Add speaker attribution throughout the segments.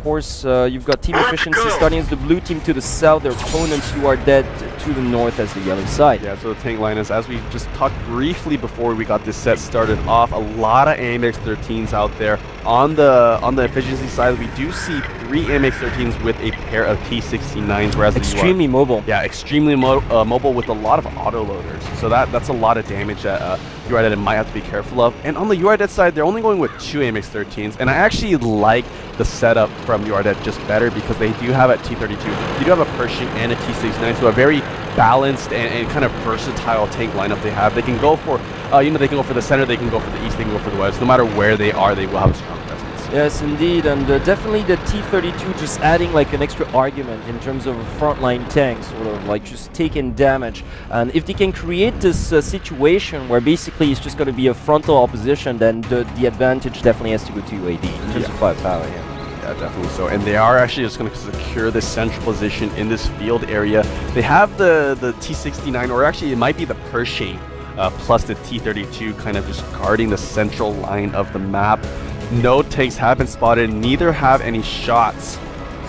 Speaker 1: course, you've got Team Efficiency starting as the blue team to the south, their opponents who are dead to the north as the yellow side.
Speaker 2: Yeah, so the tank lineups, as we just talked briefly before we got this set started off, a lot of AMX 13s out there. On the efficiency side, we do see 3 AMX 13s with a pair of T69s, whereas
Speaker 1: extremely mobile.
Speaker 2: Yeah, extremely mobile with a lot of auto loaders. So that's a lot of damage that URDED might have to be careful of. And on the URDED side, they're only going with 2 AMX 13s, and I actually like the setup from URDED just better because they do have at T32, you do have a Pershing and a T69, so a very balanced and kind of versatile tank lineup they have. They can go for, they can go for the center, they can go for the east, they can go for the west. No matter where they are, they will have a strong presence.
Speaker 1: Yes, indeed, and definitely the T32 just adding like an extra argument in terms of frontline tanks, sort of like just taking damage. And if they can create this situation where basically it's just going to be a frontal opposition, then the advantage definitely has to go to UAD in terms of firepower.
Speaker 2: Yeah, definitely so. And they are actually just going to secure this central position in this field area. They have the T69, or actually it might be the Pershing, plus the T32 kind of just guarding the central line of the map. No tanks have been spotted, neither have any shots.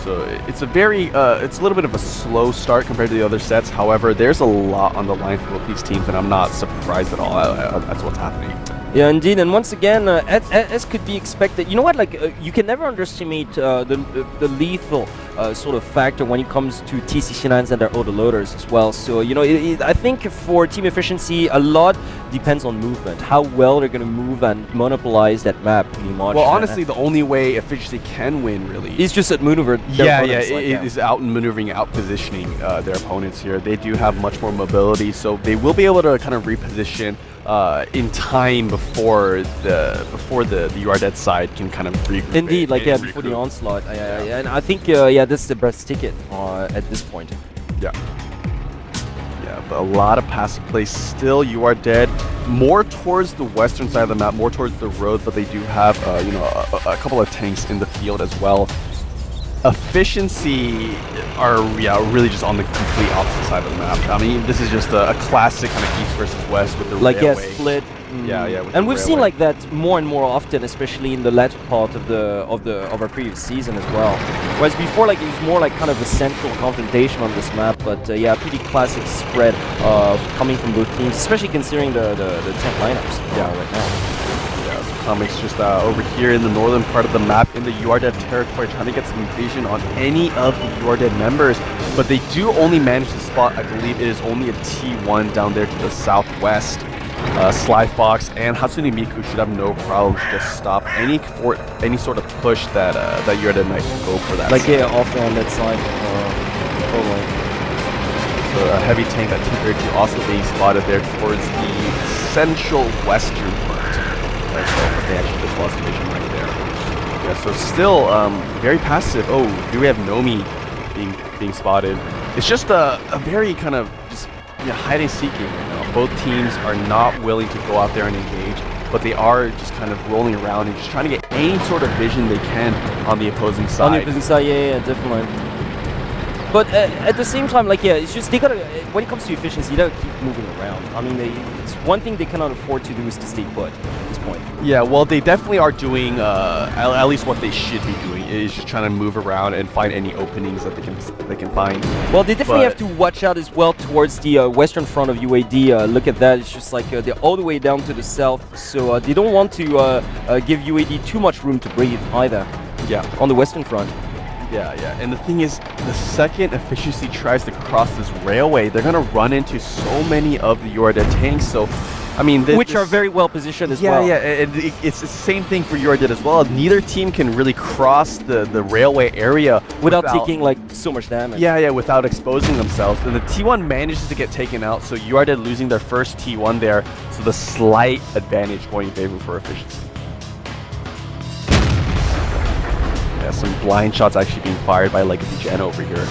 Speaker 2: So it's a very, it's a little bit of a slow start compared to the other sets. However, there's a lot on the line for both these teams, and I'm not surprised at all. That's what's happening.
Speaker 1: Yeah, indeed, and once again, as could be expected, you know what, like, you can never underestimate the lethal sort of factor when it comes to T69s and their autoloaders as well. So, I think for Team Efficiency, a lot depends on movement, how well they're going to move and monopolize that map pretty much.
Speaker 2: Well, honestly, the only way Efficiency can win, really,
Speaker 1: is just outmaneuver their opponents.
Speaker 2: It is out-maneuvering, out-positioning their opponents here. They do have much more mobility, so they will be able to kind of reposition in time before the URDED side can kind of regroup.
Speaker 1: Indeed, before the onslaught. And I think this is the best ticket at this point.
Speaker 2: Yeah, but a lot of passive plays still. URDED more towards the western side of the map, more towards the road, but they do have a couple of tanks in the field as well. Efficiency are really just on the complete opposite side of the map. I mean, this is just a classic kind of east versus west with the railway.
Speaker 1: Split.
Speaker 2: Yeah.
Speaker 1: And we've seen like that more and more often, especially in the latter part of our previous season as well. Whereas before, like, it was more like kind of a central confrontation on this map. But pretty classic spread coming from both teams, especially considering the tank lineups. Right now.
Speaker 2: Comics just over here in the northern part of the map in the URDED territory, trying to get some vision on any of the URDED members, but they do only manage to spot, I believe it is only a T1 down there to the southwest. Sly Fox and Hatsune Miku should have no problem to just stop any sort of push that URDED might go for that.
Speaker 1: Off on that side.
Speaker 2: So a heavy tank at T32 also being spotted there towards the central western part. But they actually just lost vision right there. Yeah, so still very passive. Oh, do we have Nomi being spotted? It's just a very kind of just hide and seeking. Both teams are not willing to go out there and engage, but they are just kind of rolling around and just trying to get any sort of vision they can on the opposing side.
Speaker 1: On the opposing side, yeah, definitely. But at the same time, it's just they gotta. When it comes to efficiency, they gotta keep moving around. I mean, it's one thing they cannot afford to do is to stay put at this point.
Speaker 2: Yeah, well, they definitely are doing at least what they should be doing is just trying to move around and find any openings that they can find.
Speaker 1: Well, they definitely have to watch out as well towards the western front of UAD. Look at that; it's just like they're all the way down to the south, so they don't want to give UAD too much room to breathe either.
Speaker 2: Yeah,
Speaker 1: on the western front.
Speaker 2: Yeah, and the thing is, the second Efficiency tries to cross this railway, they're gonna run into so many of the URDED tanks. So, I mean,
Speaker 1: which are very well positioned as well.
Speaker 2: Yeah, it's the same thing for URDED as well. Neither team can really cross the railway area
Speaker 1: without taking like so much damage.
Speaker 2: Yeah, without exposing themselves. And the T1 manages to get taken out, so URDED losing their first T1 there. So the slight advantage going in favor for Efficiency. Yeah, some blind shots actually being fired by Legacy Gen over here.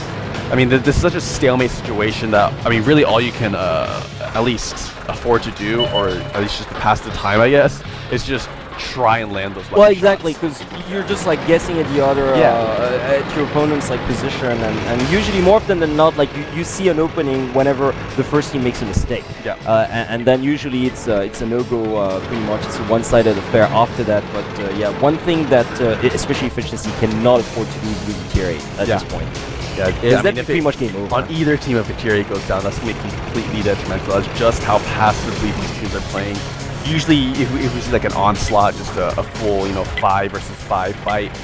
Speaker 2: I mean, this is such a stalemate situation that, I mean, really all you can at least afford to do, or at least just to pass the time, I guess, is just try and land those.
Speaker 1: Well, exactly, because you're just like guessing at the other at your opponent's like position, and usually more often than not, like you see an opening whenever the first team makes a mistake.
Speaker 2: Yeah.
Speaker 1: And then usually it's a no-go pretty much. It's a one-sided affair after that. But yeah, one thing that especially efficiency cannot afford to do is lose tier 8 at this point.
Speaker 2: Yeah,
Speaker 1: that's pretty much game over.
Speaker 2: On either team, if a tier 8 goes down, that's going to be completely detrimental. That's just how passively these teams are playing. Usually, if we see like an onslaught, just a full, 5 versus 5 fight,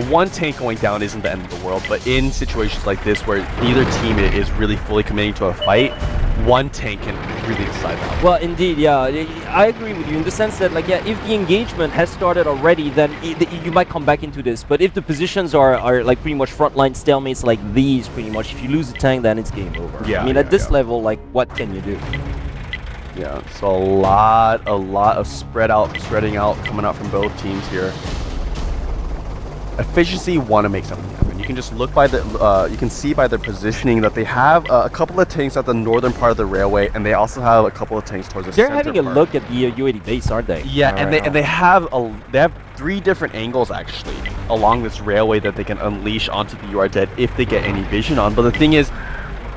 Speaker 2: one tank going down isn't the end of the world. But in situations like this, where neither team is really fully committing to a fight, one tank can really decide that.
Speaker 1: Well, indeed, yeah, I agree with you in the sense that, like, yeah, if the engagement has started already, then you might come back into this. But if the positions are like pretty much frontline stalemates like these, pretty much, if you lose a tank, then it's game over.
Speaker 2: Yeah,
Speaker 1: I mean, at this level, like, what can you do?
Speaker 2: Yeah, so a lot of spreading out coming out from both teams here. Efficiency want to make something happen. You can just look by the, you can see by their positioning that they have a couple of tanks at the northern part of the railway, and they also have a couple of tanks towards the center
Speaker 1: They're having a
Speaker 2: part.
Speaker 1: look at the U80 base, aren't they?
Speaker 2: Yeah, and they have 3 different angles actually along this railway that they can unleash onto the UR Dead if they get any vision on. But the thing is,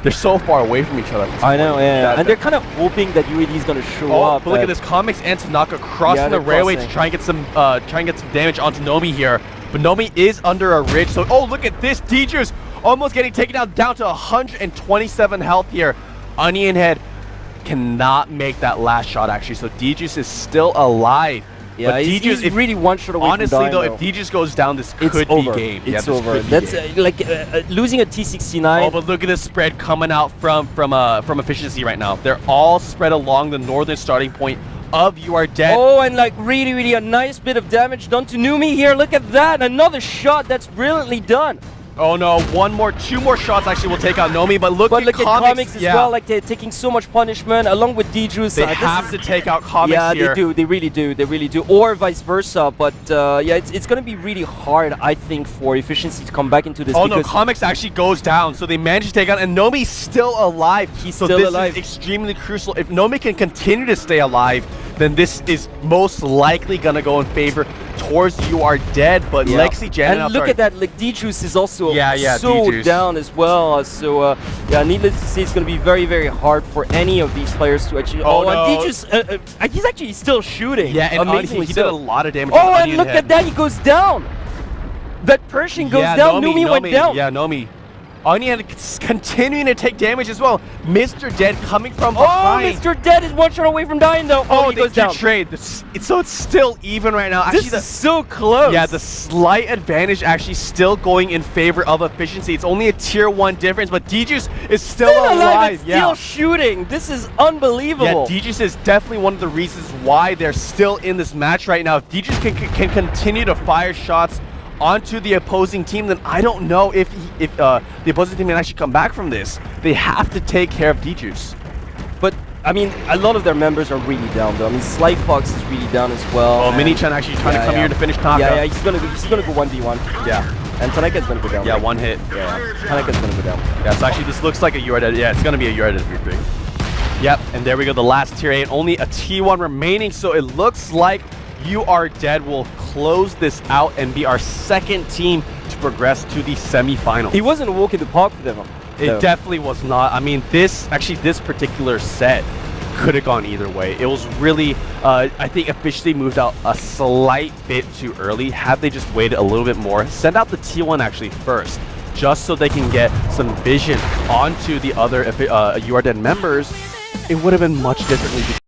Speaker 2: they're so far away from each other.
Speaker 1: I know, yeah. And they're kind of hoping that UAD is going to show up.
Speaker 2: But look at this, Comics and Tanaka crossing the railway to try and get some damage onto Nomi here. But Nomi is under a ridge, so look at this, DJuice almost getting taken down to 127 health here. Onion Head cannot make that last shot actually, so DJuice is still alive.
Speaker 1: Yeah, but he's really one shot away
Speaker 2: honestly,
Speaker 1: from dying,
Speaker 2: though, if DJuice goes down, this could be game.
Speaker 1: It's over. That's like losing a T69.
Speaker 2: Oh, but look at the spread coming out from efficiency right now. They're all spread along the northern starting point of You Are Dead.
Speaker 1: Oh, and like really a nice bit of damage done to Numi here. Look at that. Another shot that's brilliantly done.
Speaker 2: Oh no, 2 more shots actually will take out Nomi, but look at
Speaker 1: Comics as well, like they're taking so much punishment along with DJuice.
Speaker 2: They have to take out Comics here.
Speaker 1: Yeah, they really do, or vice versa, but yeah, it's going to be really hard, I think, for efficiency to come back into this.
Speaker 2: Oh no, Comics actually goes down, so they manage to take out, and Nomi's still alive.
Speaker 1: He's still alive.
Speaker 2: This is extremely crucial. If Nomi can continue to stay alive, then this is most likely going to go in favor towards You Are Dead, but Lexi Jan.
Speaker 1: And look at that, like DJuice is also so
Speaker 2: DJuice
Speaker 1: down as well. So yeah, needless to say, it's going to be very hard for any of these players to actually.
Speaker 2: Oh, no.
Speaker 1: And DJuice, he's actually still shooting.
Speaker 2: Yeah, and
Speaker 1: amazingly
Speaker 2: he did a lot of damage.
Speaker 1: Oh, and look at that, he goes down. That Pershing goes down. Nomi went down.
Speaker 2: Yeah, Nomi. Onion continuing to take damage as well. Mr. Dead coming from behind.
Speaker 1: Oh, Mr. Dead is one shot away from dying though. Oh, he goes down.
Speaker 2: Trade. So it's still even right now. Actually,
Speaker 1: this is so close.
Speaker 2: Yeah, the slight advantage actually still going in favor of efficiency. It's only a tier 1 difference, but DJuice is still alive.
Speaker 1: Still shooting. This is unbelievable.
Speaker 2: Yeah, DJuice is definitely one of the reasons why they're still in this match right now. If DJuice can continue to fire shots onto the opposing team, then I don't know if the opposing team can actually come back from this. They have to take care of DJuice.
Speaker 1: But I mean, a lot of their members are really down though. I mean, Sly Fox is really down as well.
Speaker 2: Oh, Mini-chan actually trying to come here to finish Tanaka.
Speaker 1: Yeah, he's gonna go 1v1.
Speaker 2: Yeah.
Speaker 1: And Tanaka's gonna go down.
Speaker 2: Yeah, one hit.
Speaker 1: Yeah. Tanaka's gonna go down.
Speaker 2: Yeah, so actually this looks like a UR. Yeah, it's gonna be a UR victory. Yep, and there we go, the last tier 8, only a T1 remaining, so it looks like You Are Dead will close this out and be our second team to progress to the semifinals.
Speaker 1: It wasn't a walk in the park for them.
Speaker 2: It definitely was not. I mean, this particular set could have gone either way. It was really, I think, officially moved out a slight bit too early. Had they just waited a little bit more, send out the T1 actually first, just so they can get some vision onto the other You Are Dead members, it would have been much differently.